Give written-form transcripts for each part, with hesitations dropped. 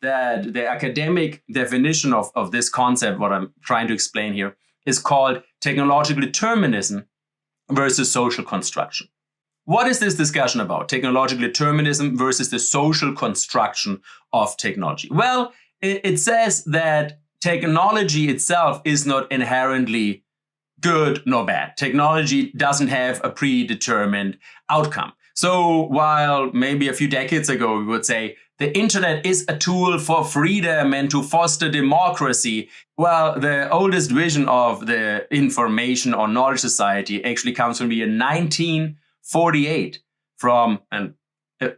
that the academic definition of this concept, what I'm trying to explain here, is called technological determinism versus social construction. What is this discussion about? Technological determinism versus the social construction of technology. Well, it says that technology itself is not inherently good nor bad. Technology doesn't have a predetermined outcome. So while maybe a few decades ago we would say the internet is a tool for freedom and to foster democracy, well, the oldest vision of the information or knowledge society actually comes from the year 1948 from a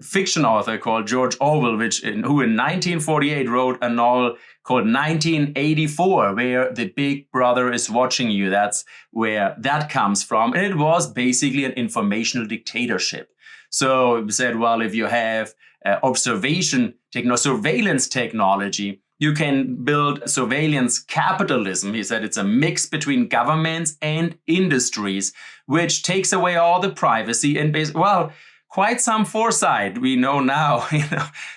fiction author called George Orwell, who in 1948 wrote a novel called 1984, where the big brother is watching you. That's where that comes from. And it was basically an informational dictatorship. So it said, well, if you have surveillance technology, you can build surveillance capitalism. He said it's a mix between governments and industries, which takes away all the privacy and quite some foresight we know now,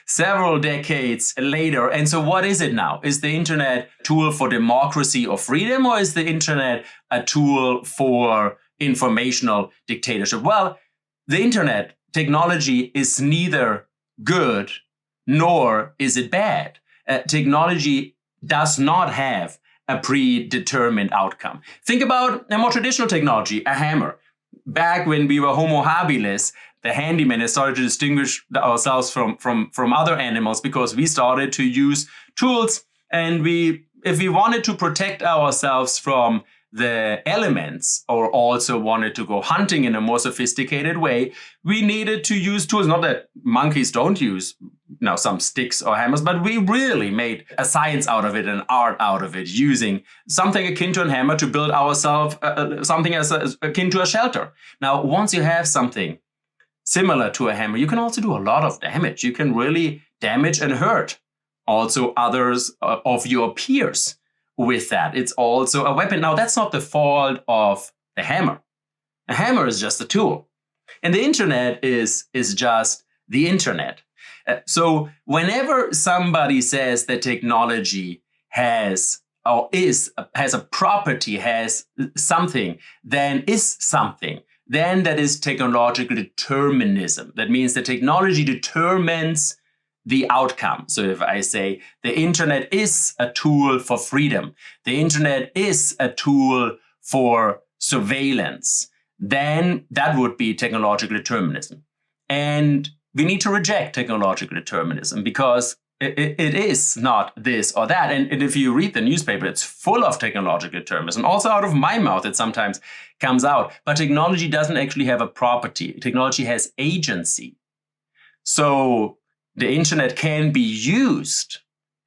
several decades later. And so what is it now? Is the internet a tool for democracy or freedom, or is the internet a tool for informational dictatorship? Well, the internet technology is neither good nor is it bad. Technology does not have a predetermined outcome. Think about a more traditional technology, a hammer. Back when we were Homo habilis, the handyman has started to distinguish ourselves from other animals because we started to use tools, and if we wanted to protect ourselves from the elements or also wanted to go hunting in a more sophisticated way, we needed to use tools. Not that monkeys don't use some sticks or hammers, but we really made a science out of it, an art out of it, using something akin to a hammer to build ourselves something akin to a shelter. Now, once you have something similar to a hammer, you can also do a lot of damage. You can really damage and hurt also others of your peers with that. It's also a weapon. Now, that's not the fault of the hammer. A hammer is just a tool. And the internet is just the internet. So whenever somebody says that technology has a property, has something, then that is technological determinism. That means that technology determines the outcome. So if I say the internet is a tool for freedom, the internet is a tool for surveillance, then that would be technological determinism. And we need to reject technological determinism because it is not this or that. And if you read the newspaper, it's full of technological determinism. Also out of my mouth, it sometimes comes out. But technology doesn't actually have a property. Technology has agency. So the internet can be used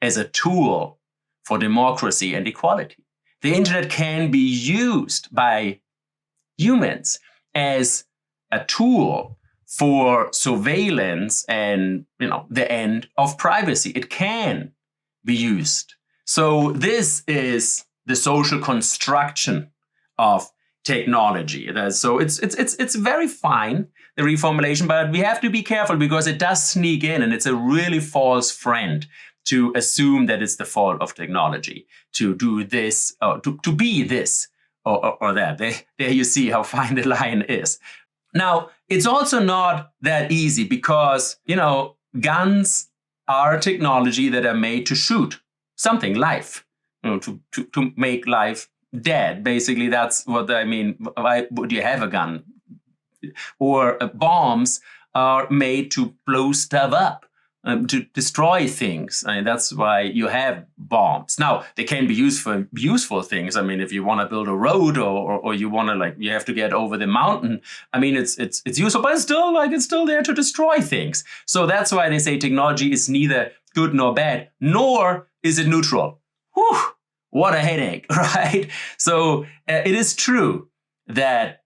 as a tool for democracy and equality. The internet can be used by humans as a tool for surveillance and, the end of privacy. It can be used. So this is the social construction of technology. So it's very fine, the reformulation, but we have to be careful because it does sneak in, and it's a really false friend to assume that it's the fault of technology to do this, or to be this or that. There you see how fine the line is. Now, it's also not that easy because, guns are technology that are made to shoot something, life, to make life dead. Basically, that's what I mean. Why would you have a gun? Or bombs are made to blow stuff up, to destroy things. I mean, that's why you have bombs. Now, they can be used for useful things. I mean, if you want to build a road or you want to you have to get over the mountain. I mean, it's useful, but it's still there to destroy things. So that's why they say technology is neither good nor bad, nor is it neutral. Whew, what a headache, right? So it is true that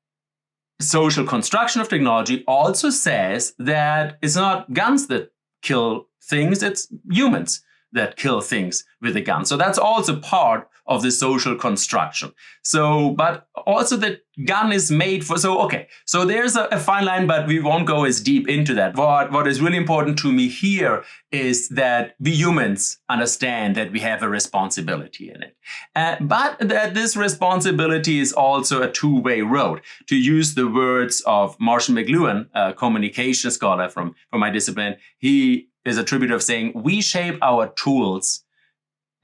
social construction of technology also says that it's not guns that kill things, it's humans that kill things with a gun. So that's also part of the social construction. So, but also the gun is made for, so there's a fine line, but we won't go as deep into that. What is really important to me here is that we humans understand that we have a responsibility in it. But that this responsibility is also a two-way road. To use the words of Marshall McLuhan, a communication scholar from my discipline, he is a tribute of saying, we shape our tools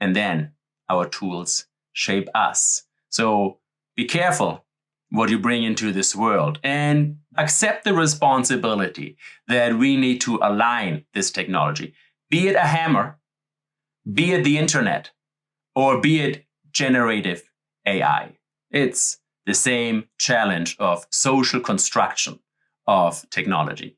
and then our tools shape us. So be careful what you bring into this world and accept the responsibility that we need to align this technology, be it a hammer, be it the internet, or be it generative AI. It's the same challenge of social construction of technology.